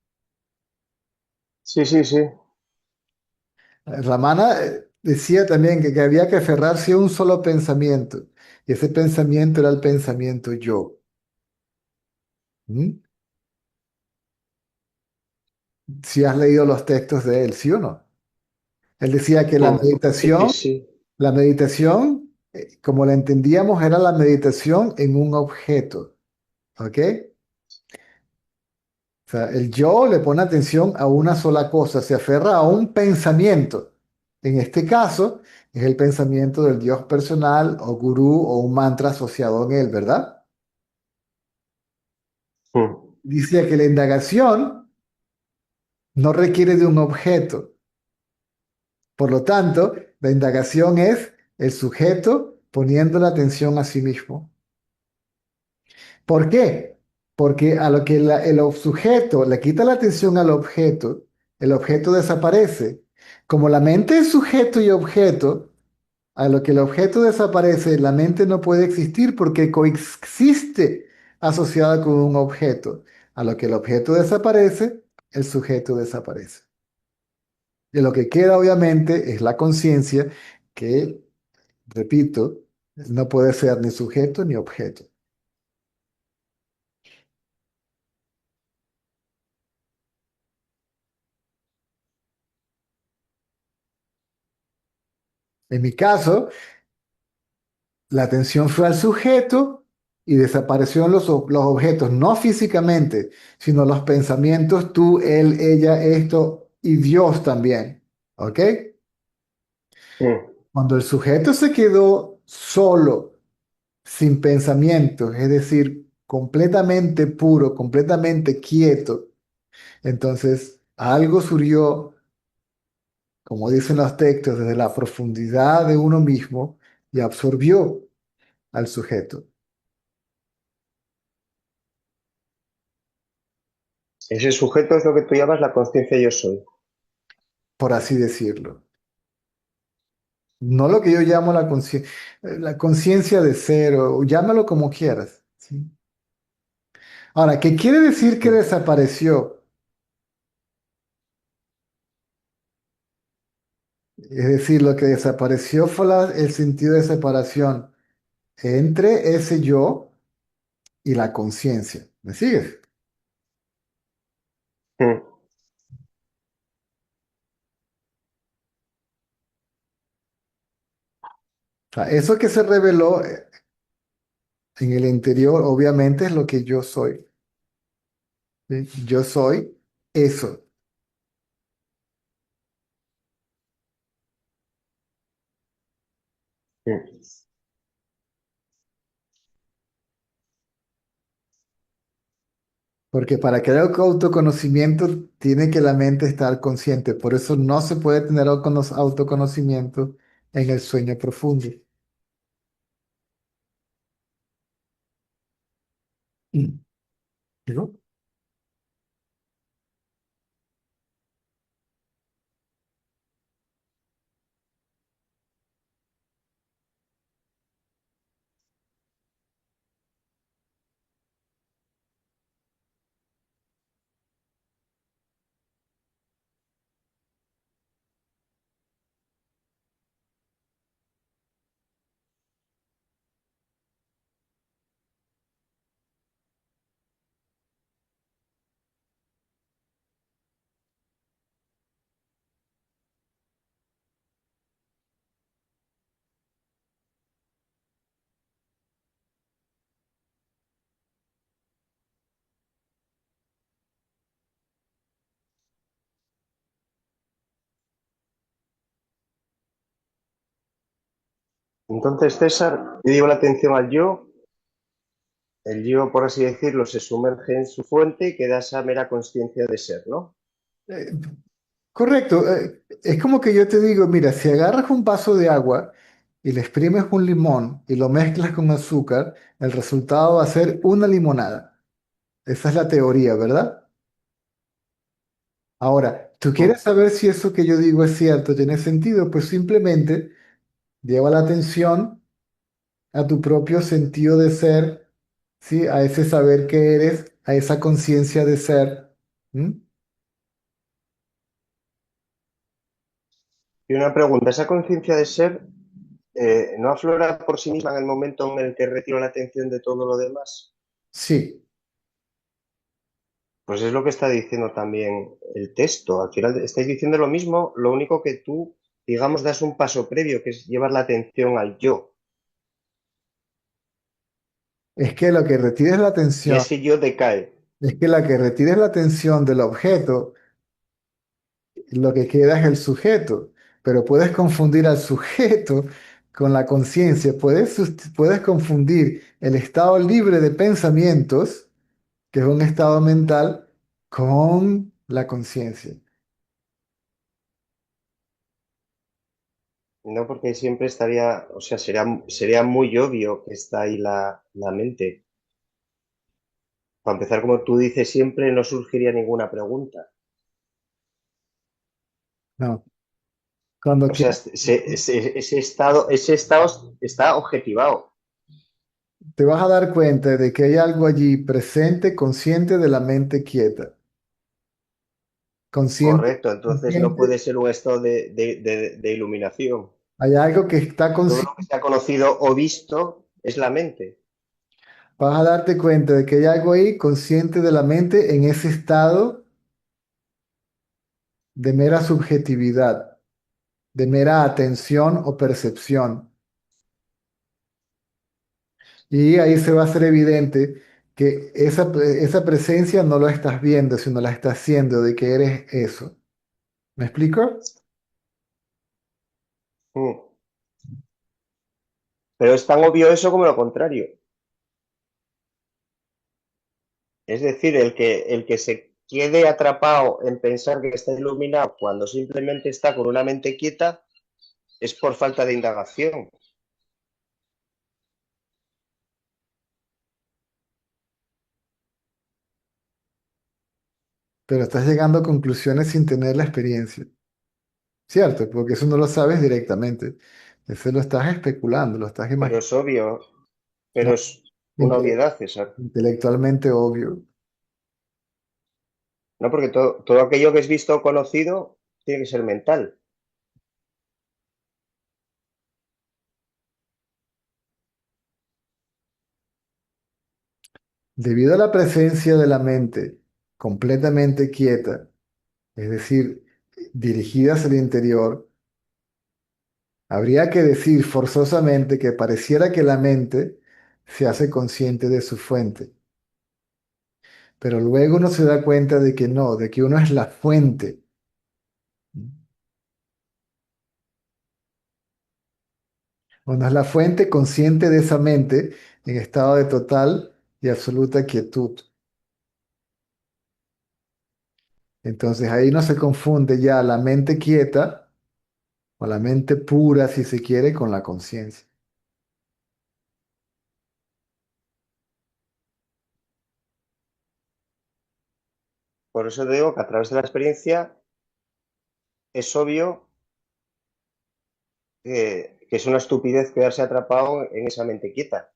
Sí, sí, sí. Ramana decía también que había que aferrarse a un solo pensamiento. Y ese pensamiento era el pensamiento yo. ¿Mm? Si has leído los textos de él, ¿sí o no? Él decía que Sí, sí. la meditación, como la entendíamos, era la meditación en un objeto. ¿Ok? O sea, el yo le pone atención a una sola cosa, se aferra a un pensamiento. En este caso, es el pensamiento del Dios personal o gurú o un mantra asociado en él, ¿verdad? Mm. Dice que la indagación no requiere de un objeto. Por lo tanto, la indagación es el sujeto poniendo la atención a sí mismo. ¿Por qué? Porque a lo que sujeto le quita la atención al objeto, el objeto desaparece. Como la mente es sujeto y objeto, a lo que el objeto desaparece, la mente no puede existir porque coexiste asociada con un objeto. A lo que el objeto desaparece, el sujeto desaparece. Y lo que queda obviamente es la conciencia que, repito, no puede ser ni sujeto ni objeto. En mi caso, la atención fue al sujeto y desaparecieron los objetos, no físicamente, sino los pensamientos, tú, él, ella, esto y Dios también. ¿Ok? Mm. Cuando el sujeto se quedó solo, sin pensamientos, es decir, completamente puro, completamente quieto, entonces algo surgió, como dicen los textos, desde la profundidad de uno mismo y absorbió al sujeto, Ese sujeto es lo que tú llamas la conciencia yo soy. por así decirlo. No lo que yo llamo la conciencia de ser, o llámalo como quieras. ¿Sí? Ahora, ¿qué quiere decir que Mm. desapareció? Es decir, lo que desapareció fue el sentido de separación entre ese yo y la conciencia. ¿Me sigues? Mm. O sea, eso que se reveló en el interior, obviamente, es lo que yo soy. ¿Sí? Yo soy eso. Mm. Porque para que haya autoconocimiento, tiene que la mente estar consciente. Por eso no se puede tener autoconocimiento en el sueño profundo. Mm. ¿Digo? Entonces, César, le digo la atención al yo, el yo, por así decirlo, se sumerge en su fuente y queda esa mera conciencia de ser, ¿no? Correcto. Es como que yo te digo, mira, si agarras un vaso de agua y le exprimes un limón y lo mezclas con azúcar, el resultado va a ser una limonada. Esa es la teoría, ¿verdad? Ahora, ¿tú Mm. quieres saber si eso que yo digo es cierto, tiene sentido? Pues simplemente lleva la atención a tu propio sentido de ser, ¿sí? A ese saber que eres, a esa conciencia de ser. ¿M? Y una pregunta, ¿esa conciencia de ser no aflora por sí misma en el momento en el que retiro la atención de todo lo demás? Sí, Pues es lo que está diciendo también el texto. Al final estáis diciendo lo mismo, lo único que tú, digamos, das un paso previo, que es llevar la atención al yo. es que lo que retires la Y atención, ese yo decae. es que la que retires la atención del objeto, lo que queda es el sujeto, pero puedes confundir al sujeto con la conciencia, puedes confundir el estado libre de pensamientos, que es un estado mental, con la conciencia. No, porque siempre estaría, o sea, sería muy obvio que está ahí la mente. Para empezar, como tú dices, siempre no surgiría ninguna pregunta. No, cuando O sea, quieras, ese estado está objetivado. te vas a dar cuenta de que hay algo allí presente, consciente de la mente quieta, consciente, Correcto, entonces no consciente, puede ser un estado de iluminación. hay algo que está Todo lo que consciente. se ha conocido o visto es la mente. Vas a darte cuenta de que hay algo ahí consciente de la mente en ese estado de mera subjetividad, de mera atención o percepción. Y ahí se va a hacer evidente que esa presencia no lo estás viendo, sino la estás haciendo, de que eres eso. ¿Me explico? Mm. Pero es tan obvio eso como lo contrario. Es decir, el que se quede atrapado en pensar que está iluminado cuando simplemente está con una mente quieta es por falta de indagación. Pero estás llegando a conclusiones sin tener la experiencia. ¿Cierto? Porque eso no lo sabes directamente. Eso lo estás especulando, lo estás Pero imaginando. es obvio, pero No, es una obviedad, César. intelectualmente obvio. No, porque todo aquello que es visto o conocido tiene que ser mental. Debido a la presencia de la mente completamente quieta, es decir, dirigida hacia el interior, habría que decir forzosamente que pareciera que la mente se hace consciente de su fuente, pero luego uno se da cuenta de que no, de que uno es la fuente. Uno es la fuente consciente de esa mente en estado de total y absoluta quietud. Entonces ahí no se confunde ya la mente quieta o la mente pura, si se quiere, con la conciencia. Por eso te digo que a través de la experiencia es obvio que es una estupidez quedarse atrapado en esa mente quieta.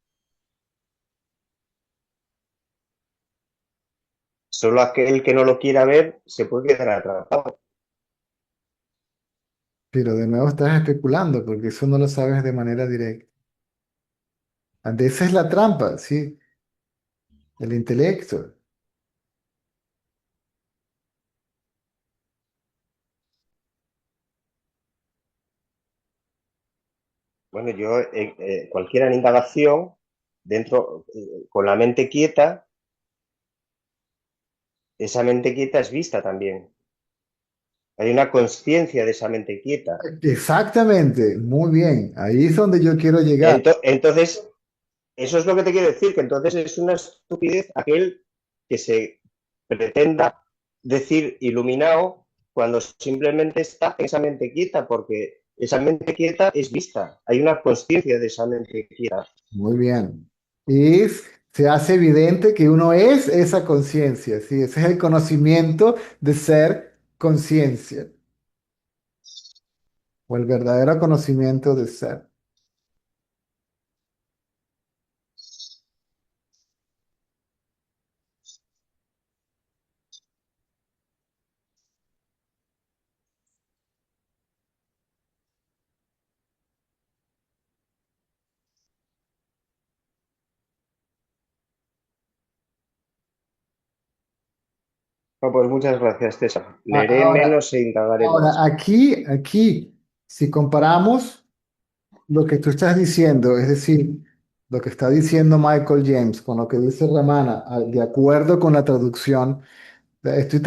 Solo aquel que no lo quiera ver se puede quedar atrapado. Pero de nuevo estás especulando porque eso no lo sabes de manera directa. Esa es la trampa, ¿sí? El intelecto. Bueno, yo, cualquier indagación, con la mente quieta, esa mente quieta es vista también. Hay una conciencia de esa mente quieta. Exactamente, muy bien. Ahí es donde yo quiero llegar. Entonces, eso es lo que te quiero decir, que entonces es una estupidez aquel que se pretenda decir iluminado cuando simplemente está en esa mente quieta, porque esa mente quieta es vista. Hay una consciencia de esa mente quieta. Muy bien. Y se hace evidente que uno es esa conciencia, ¿sí? Ese es el conocimiento de ser conciencia, o el verdadero conocimiento de ser. No, pues muchas gracias, César. A- Leeré Ahora, menos e indagaré más. aquí, si comparamos lo que tú estás diciendo, es decir, lo que está diciendo Michael James con lo que dice Ramana, de acuerdo con la traducción, estoy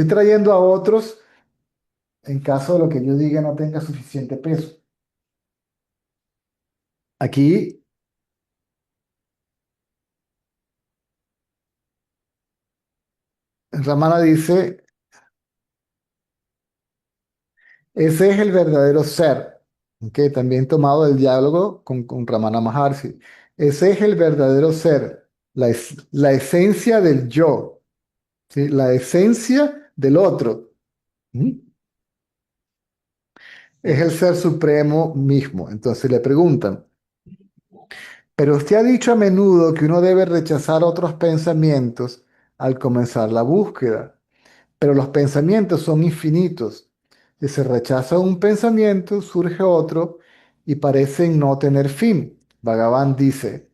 trayendo a otros en caso de lo que yo diga no tenga suficiente peso. Aquí Ramana dice, ese es el verdadero ser, que también tomado del diálogo con Ramana Maharshi. Ese es el verdadero ser, la esencia del yo, ¿sí? La esencia del otro. ¿Mm? Es el Mm. ser supremo mismo. Entonces le preguntan, pero usted ha dicho a menudo que uno debe rechazar otros pensamientos al comenzar la búsqueda, pero los pensamientos son infinitos. Si se rechaza un pensamiento, surge otro y parecen no tener fin. Bhagavan dice,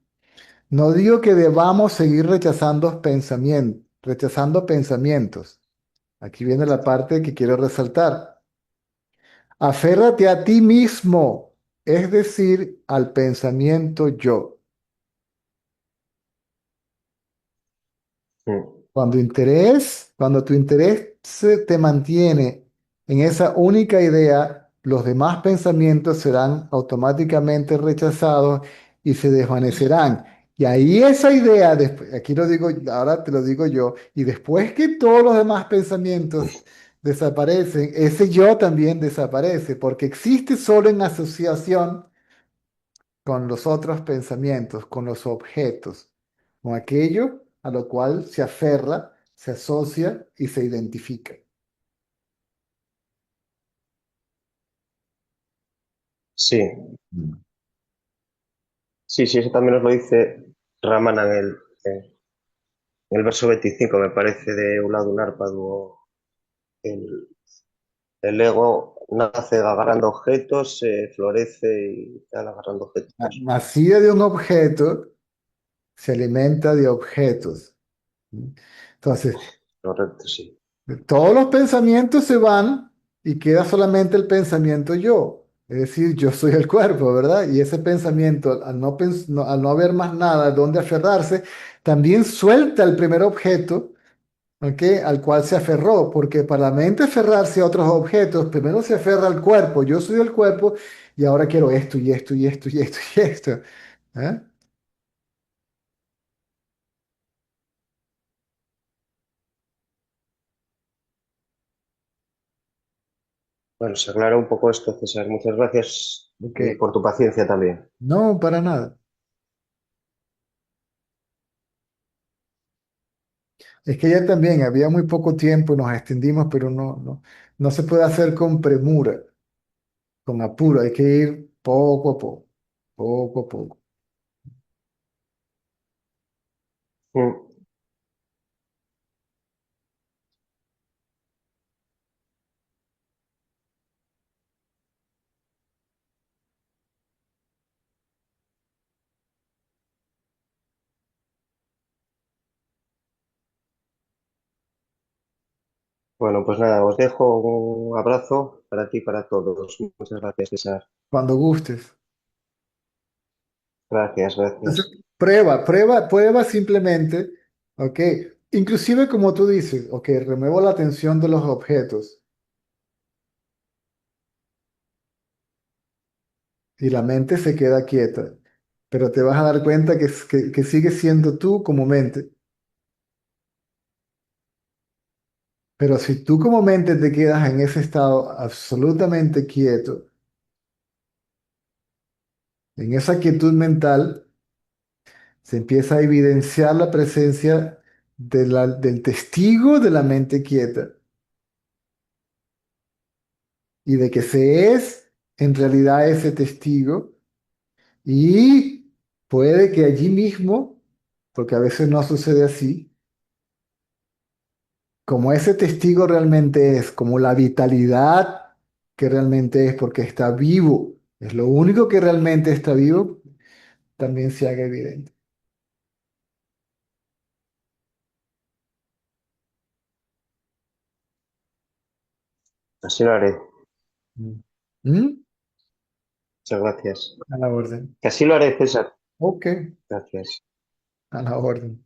no digo que debamos seguir rechazando pensamientos. Aquí viene la parte que quiero resaltar. Aférrate a ti mismo, es decir, al pensamiento yo. Mm. Cuando tu interés te mantiene en esa única idea, los demás pensamientos serán automáticamente rechazados y se desvanecerán. Y ahí esa idea, aquí lo digo, ahora te lo digo yo, y después que todos los demás pensamientos desaparecen, ese yo también desaparece, porque existe solo en asociación con los otros pensamientos, con los objetos, con aquello a lo cual se aferra, se asocia y se identifica. Sí, Mm. sí, sí, eso también nos lo dice Ramana en el verso 25, me parece, de Uladu Narpadu. El, el ego nace agarrando objetos, florece y tal agarrando objetos. Nacida de un objeto, se alimenta de objetos. ¿Mm? Entonces, Correcto, sí. todos los pensamientos se van y queda solamente el pensamiento yo. Es decir, yo soy el cuerpo, ¿verdad? Y ese pensamiento, al no haber más nada donde aferrarse, también suelta el primer objeto, ¿ok? Al cual se aferró, porque para la mente aferrarse a otros objetos, primero se aferra al cuerpo, yo soy el cuerpo y ahora quiero esto y esto y esto y esto y esto. ¿Eh? Bueno, se aclara un poco esto, César. Muchas gracias Ok, y por tu paciencia también. no, para nada. Es que ya también había muy poco tiempo, nos extendimos, pero no se puede hacer con premura, con apuro, hay que ir poco a poco, poco a poco. Mm. Bueno, pues nada, os dejo un abrazo para ti y para todos. Muchas gracias, César. Cuando gustes. Gracias, Entonces, gracias. prueba simplemente, ¿ok? Inclusive como tú dices, ok, remuevo la atención de los objetos y la mente se queda quieta, pero te vas a dar cuenta que sigues siendo tú como mente. Pero si tú como mente te quedas en ese estado absolutamente quieto, En esa quietud mental se empieza a evidenciar la presencia del testigo de la mente quieta y de que se es en realidad ese testigo y puede que allí mismo, porque a veces no sucede así, como ese testigo realmente es, como la vitalidad que realmente es porque está vivo, es lo único que realmente está vivo, también se haga evidente. Así lo haré. Mm. ¿Mm? Muchas gracias. A la orden. Que así lo haré, César. Ok, Gracias. a la orden.